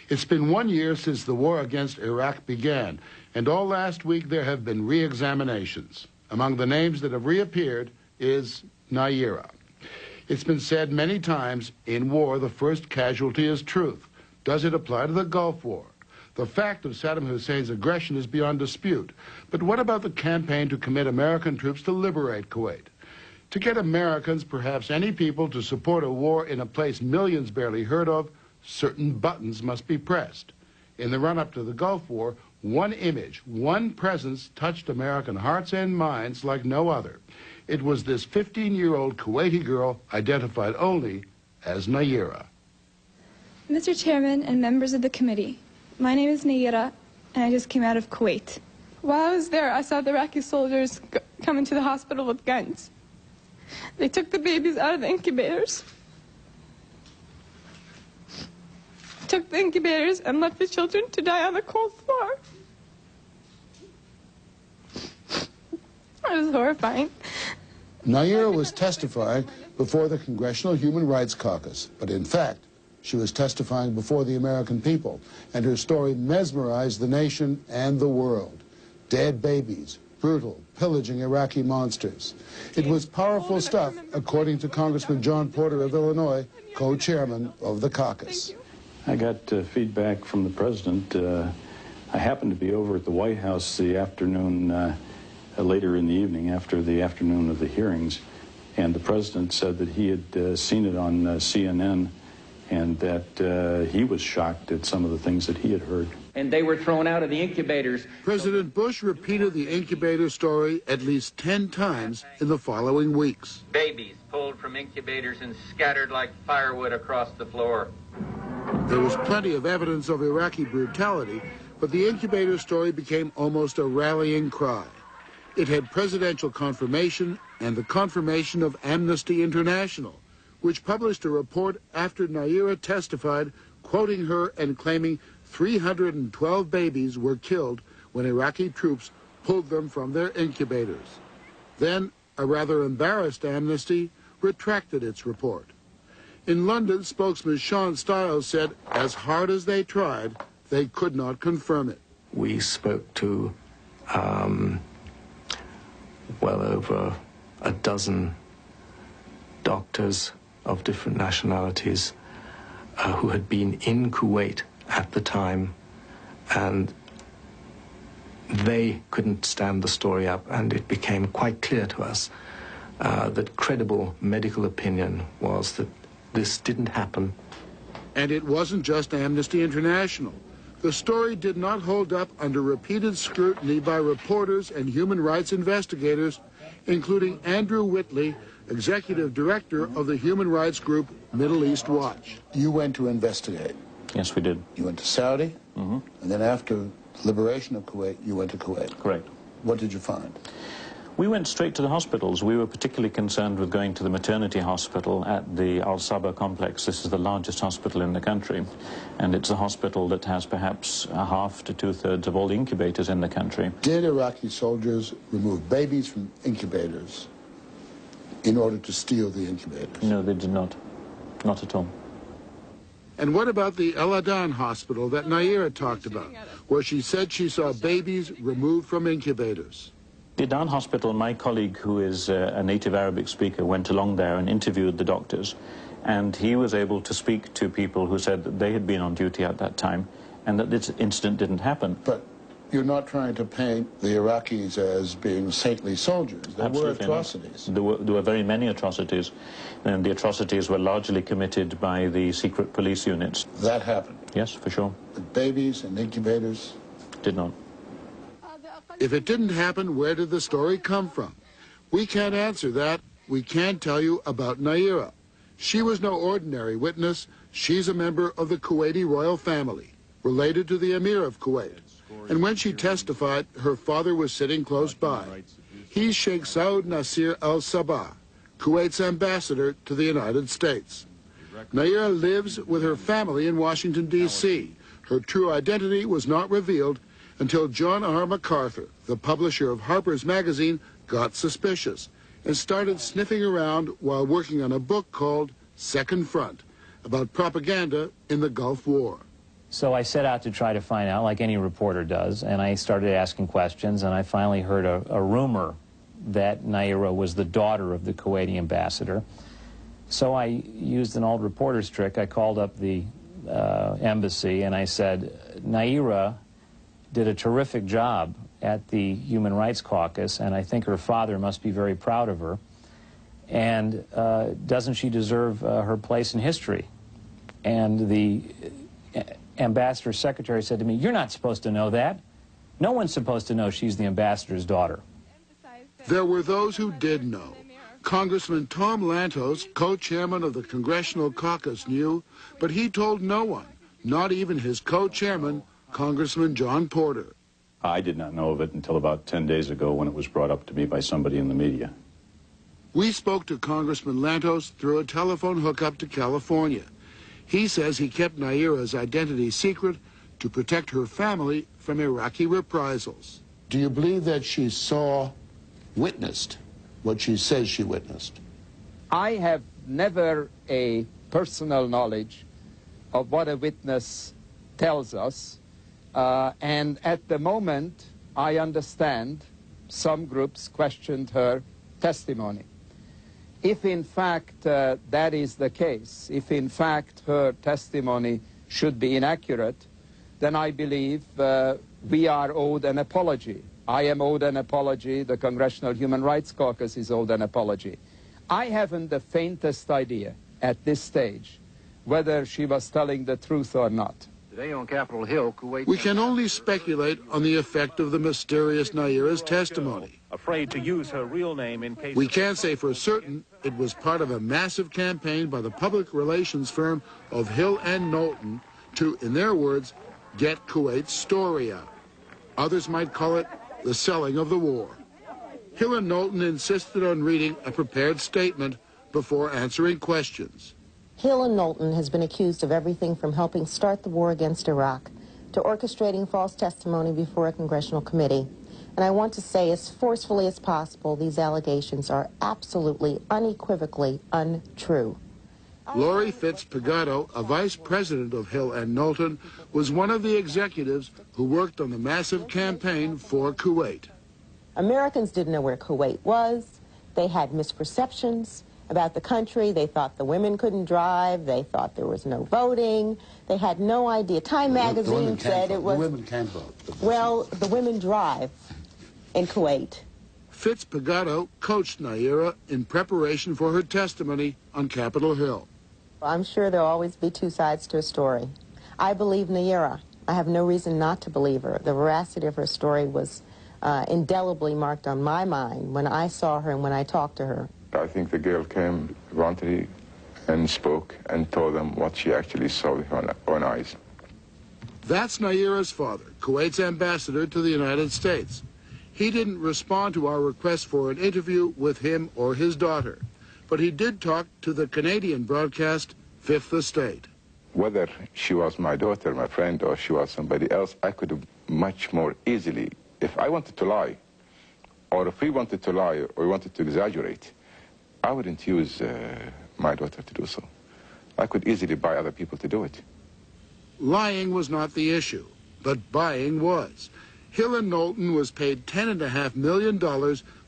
It's been 1 year since the war against Iraq began, and all last week there have been re-examinations. Among the names that have reappeared is Nayyirah. It's been said many times, in war, the first casualty is truth. Does it apply to the Gulf War? The fact of Saddam Hussein's aggression is beyond dispute. But what about the campaign to commit American troops to liberate Kuwait? To get Americans, perhaps any people, to support a war in a place millions barely heard of, certain buttons must be pressed. In the run-up to the Gulf War, one image, one presence touched American hearts and minds like no other. It was this 15-year-old Kuwaiti girl identified only as Nayyirah. Mr. Chairman and members of the committee, my name is Nayyirah, and I just came out of Kuwait. While I was there, I saw the Iraqi soldiers come into the hospital with guns. They took the babies out of the incubators, took the incubators and left the children to die on the cold floor. It was horrifying. Nayyirah was testifying before the Congressional Human Rights Caucus, but in fact, she was testifying before the American people, and her story mesmerized the nation and the world. Dead babies, brutal, pillaging Iraqi monsters. It was powerful stuff, according to Congressman John Porter of Illinois, co-chairman of the caucus. I got feedback from the president. I happened to be over at the White House the afternoon, later in the evening, after the afternoon of the hearings, and the president said that he had seen it on CNN and that he was shocked at some of the things that he had heard. And they were thrown out of the incubators. President Bush repeated the incubator story at least 10 times in the following weeks. Babies pulled from incubators and scattered like firewood across the floor. There was plenty of evidence of Iraqi brutality, but the incubator story became almost a rallying cry. It had presidential confirmation and the confirmation of Amnesty International, which published a report after Nayyirah testified, quoting her and claiming 312 babies were killed when Iraqi troops pulled them from their incubators. Then, a rather embarrassed Amnesty retracted its report. In London, spokesman Sean Stiles said, as hard as they tried, they could not confirm it. We spoke to well over a dozen doctors of different nationalities who had been in Kuwait at the time, and they couldn't stand the story up, and it became quite clear to us that credible medical opinion was that this didn't happen. And it wasn't just Amnesty International. The story did not hold up under repeated scrutiny by reporters and human rights investigators, including Andrew Whitley, executive director of the human rights group Middle East Watch. You went to investigate. Yes, we did. You went to Saudi, and then after liberation of Kuwait, you went to Kuwait. Correct. What did you find? We went straight to the hospitals. We were particularly concerned with going to the maternity hospital at the Al Sabah complex. This is the largest hospital in the country, and it's a hospital that has perhaps a half to two-thirds of all the incubators in the country. Did Iraqi soldiers remove babies from incubators in order to steal the incubators? No, they did not. Not at all. And what about the El Adan hospital that Nayyirah talked about, where she said she saw babies removed from incubators? The Adan hospital, my colleague, who is a native Arabic speaker, went along there and interviewed the doctors, and he was able to speak to people who said that they had been on duty at that time and that this incident didn't happen. But you're not trying to paint the Iraqis as being saintly soldiers. There were atrocities. There were very many atrocities, and the atrocities were largely committed by the secret police units. That happened? Yes, for sure. But babies and incubators? Did not. If it didn't happen, where did the story come from? We can't answer that. We can tell you about Nayyirah. She was no ordinary witness. She's a member of the Kuwaiti royal family, related to the Emir of Kuwait. And when she testified, her father was sitting close by. He's Sheikh Saud Nasir Al Sabah, Kuwait's ambassador to the United States. Nayyirah lives with her family in Washington, D.C. Her true identity was not revealed until John R. MacArthur, the publisher of Harper's Magazine, got suspicious and started sniffing around while working on a book called Second Front, about propaganda in the Gulf War. So I set out to try to find out, like any reporter does, and I started asking questions, and I finally heard a rumor that Naira was the daughter of the Kuwaiti ambassador. So I used an old reporter's trick. I called up the embassy and I said, Naira did a terrific job at the Human Rights Caucus, and I think her father must be very proud of her. And doesn't she deserve her place in history? And the ambassador's secretary said to me, you're not supposed to know that. No one's supposed to know she's the ambassador's daughter. There were those who did know. Congressman Tom Lantos, co-chairman of the Congressional Caucus, knew, but he told no one, not even his co-chairman, Congressman John Porter. I did not know of it until about 10 days ago when it was brought up to me by somebody in the media. We spoke to Congressman Lantos through a telephone hookup to California. He says he kept Naira's identity secret to protect her family from Iraqi reprisals. Do you believe that she witnessed what she says she witnessed? I have never a personal knowledge of what a witness tells us, and at the moment I understand some groups questioned her testimony. If in fact that is the case, if in fact her testimony should be inaccurate, then I believe we are owed an apology. I am owed an apology. The Congressional Human Rights Caucus is owed an apology. I haven't the faintest idea at this stage whether she was telling the truth or not. Today on Capitol Hill, Kuwait... We can only speculate on the effect of the mysterious Naira's testimony. Afraid to use her real name in case... We can't say for certain it was part of a massive campaign by the public relations firm of Hill and Knowlton to, in their words, get Kuwait's story out. Others might call it the selling of the war. Hill and Knowlton insisted on reading a prepared statement before answering questions. Hill and Knowlton has been accused of everything from helping start the war against Iraq to orchestrating false testimony before a congressional committee. And I want to say as forcefully as possible, these allegations are absolutely, unequivocally untrue. Lori Fitz-Pagato, a vice president of Hill and Knowlton, was one of the executives who worked on the massive campaign for Kuwait. Americans didn't know where Kuwait was. They had misperceptions about the country. They thought the women couldn't drive. They thought there was no voting. They had no idea. Time magazine said it was... The women can't vote. Well, the women drive in Kuwait. Fitz-Pagato coached Naira in preparation for her testimony on Capitol Hill. I'm sure there'll always be two sides to a story. I believe Naira. I have no reason not to believe her. The veracity of her story was indelibly marked on my mind when I saw her and when I talked to her. I think the girl came voluntarily and spoke and told them what she actually saw with her own eyes. That's Naira's father, Kuwait's ambassador to the United States. He didn't respond to our request for an interview with him or his daughter, but he did talk to the Canadian broadcast Fifth Estate. Whether she was my daughter, my friend, or she was somebody else, I could have much more easily, if I wanted to lie, or if we wanted to lie or we wanted to exaggerate, I wouldn't use my daughter to do so. I could easily buy other people to do it. Lying was not the issue, but buying was. Hill and Knowlton was paid $10.5 million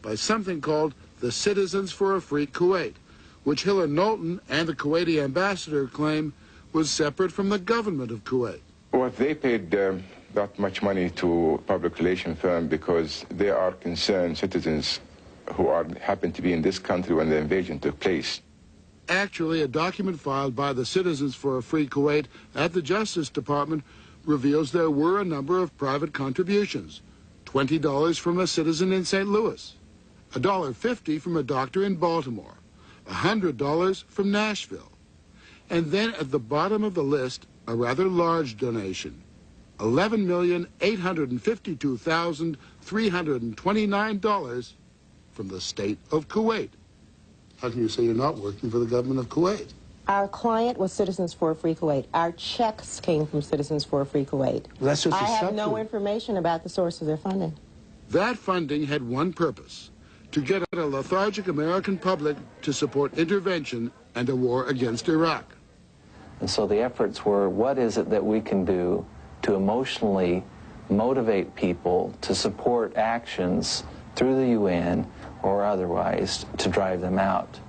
by something called the Citizens for a Free Kuwait, which Hill and Knowlton and the Kuwaiti ambassador claim was separate from the government of Kuwait. Well, they paid that much money to a public relations firm because they are concerned citizens who happened to be in this country when the invasion took place. Actually, a document filed by the Citizens for a Free Kuwait at the Justice Department reveals there were a number of private contributions. $20 from a citizen in St. Louis, $1.50 from a doctor in Baltimore, $100 from Nashville. And then at the bottom of the list, a rather large donation, $11,852,329 from the state of Kuwait. How can you say you're not working for the government of Kuwait? Our client was Citizens for a Free Kuwait. Our checks came from Citizens for a Free Kuwait. That's just I have no information about the source of their funding. That funding had one purpose, to get a lethargic American public to support intervention and a war against Iraq. And so the efforts were, what is it that we can do to emotionally motivate people to support actions through the UN or otherwise to drive them out?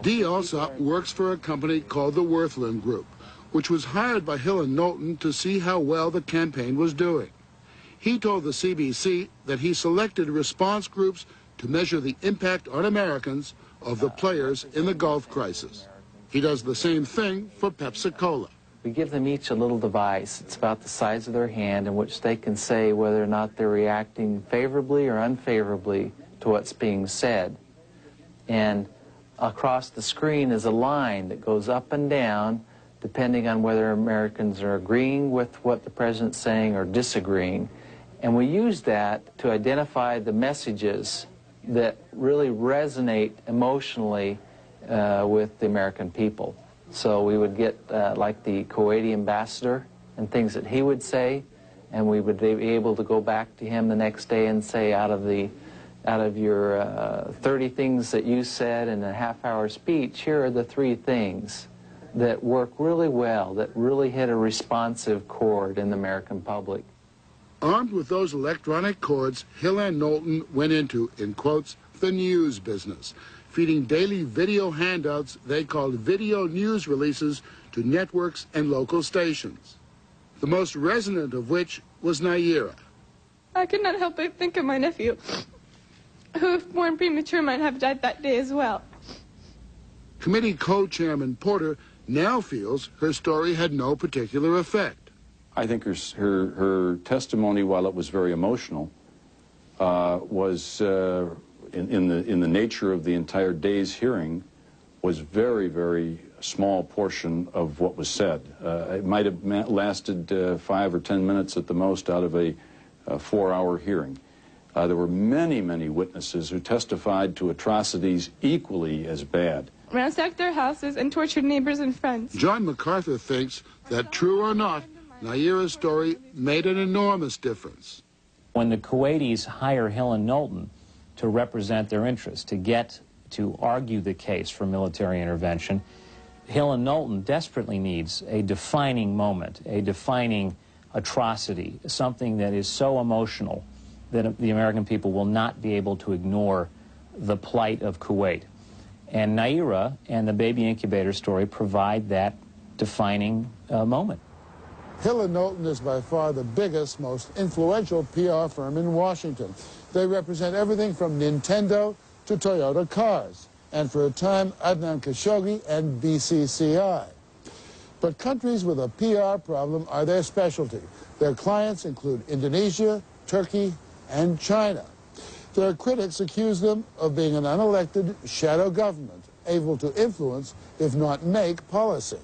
Dee Alsop works for a company called the Worthland Group, which was hired by Hill and Knowlton to see how well the campaign was doing. He told the CBC that he selected response groups to measure the impact on Americans of the players in the Gulf crisis. He does the same thing for Pepsi-Cola. We give them each a little device. It's about the size of their hand in which they can say whether or not they're reacting favorably or unfavorably to what's being said. And across the screen is a line that goes up and down depending on whether Americans are agreeing with what the president's saying or disagreeing. And we use that to identify the messages that really resonate emotionally with the American people. So we would get like the Kuwaiti ambassador and things that he would say, and we would be able to go back to him the next day and say, out of your 30 things that you said in a half-hour speech, here are the 3 things that work really well, that really hit a responsive chord in the American public. Armed with those electronic cords, Hill and Knowlton went into, in quotes, the news business, feeding daily video handouts they called video news releases to networks and local stations, the most resonant of which was Naira. I could not help but think of my nephew, who, if born premature, might have died that day as well. Committee co-chairman Porter now feels her story had no particular effect. I think her testimony, while it was very emotional, was in the nature of the entire day's hearing, was very, very small portion of what was said. It might have lasted 5 or 10 minutes at the most out of a 4-hour hearing. There were many, many witnesses who testified to atrocities equally as bad. Ransacked their houses and tortured neighbors and friends. John MacArthur thinks that, true or not, Naira's story made an enormous difference. When the Kuwaitis hire Hill and Knowlton to represent their interests, to argue the case for military intervention, Hill and Knowlton desperately needs a defining moment, a defining atrocity, something that is so emotional that the American people will not be able to ignore the plight of Kuwait. And Naira and the baby incubator story provide that defining moment. Hill and Knowlton is by far the biggest, most influential PR firm in Washington. They represent everything from Nintendo to Toyota cars, and for a time, Adnan Khashoggi and BCCI. But countries with a PR problem are their specialty. Their clients include Indonesia, Turkey, and China. Their critics accuse them of being an unelected shadow government, able to influence, if not make, policy.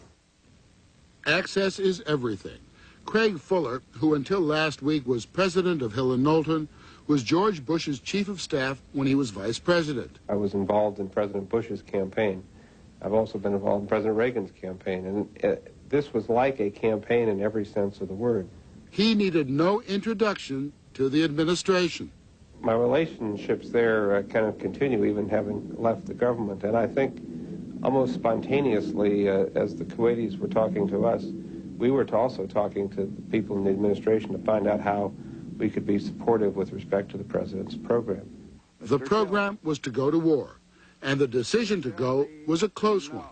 Access is everything. Craig Fuller, who until last week was president of Hill and Knowlton, was George Bush's chief of staff when he was vice president. I was involved in President Bush's campaign. I've also been involved in President Reagan's campaign, and this was like a campaign in every sense of the word. He needed no introduction to the administration. My relationships there kind of continue, even having left the government, and I think almost spontaneously, as the Kuwaitis were talking to us, we were also talking to the people in the administration to find out how we could be supportive with respect to the president's program. The program was to go to war, and the decision to go was a close one.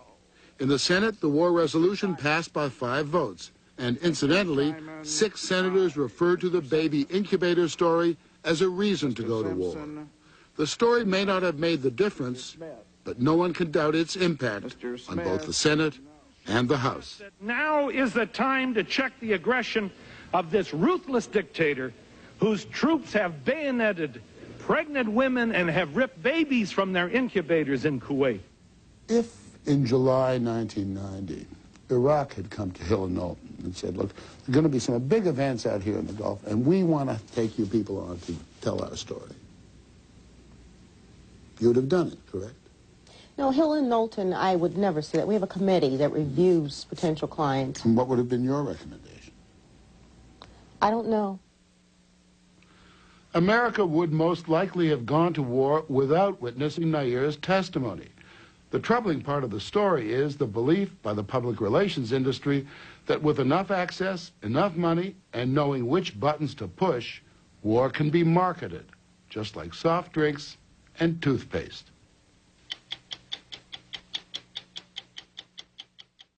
In the Senate, the war resolution passed by 5 votes, and incidentally, 6 senators referred to the baby incubator story as a reason to go to war. The story may not have made the difference, but no one can doubt its impact on both the Senate and the House. Now is the time to check the aggression of this ruthless dictator whose troops have bayoneted pregnant women and have ripped babies from their incubators in Kuwait. If in July 1990, Iraq had come to Hill and Knowlton and said, look, there are going to be some big events out here in the Gulf, and we want to take you people on to tell our story, you would have done it, correct? No, Hill and Knowlton, I would never say that. We have a committee that reviews potential clients. And what would have been your recommendation? I don't know. America would most likely have gone to war without witnessing Naira's testimony. The troubling part of the story is the belief by the public relations industry that with enough access, enough money, and knowing which buttons to push, war can be marketed, just like soft drinks and toothpaste.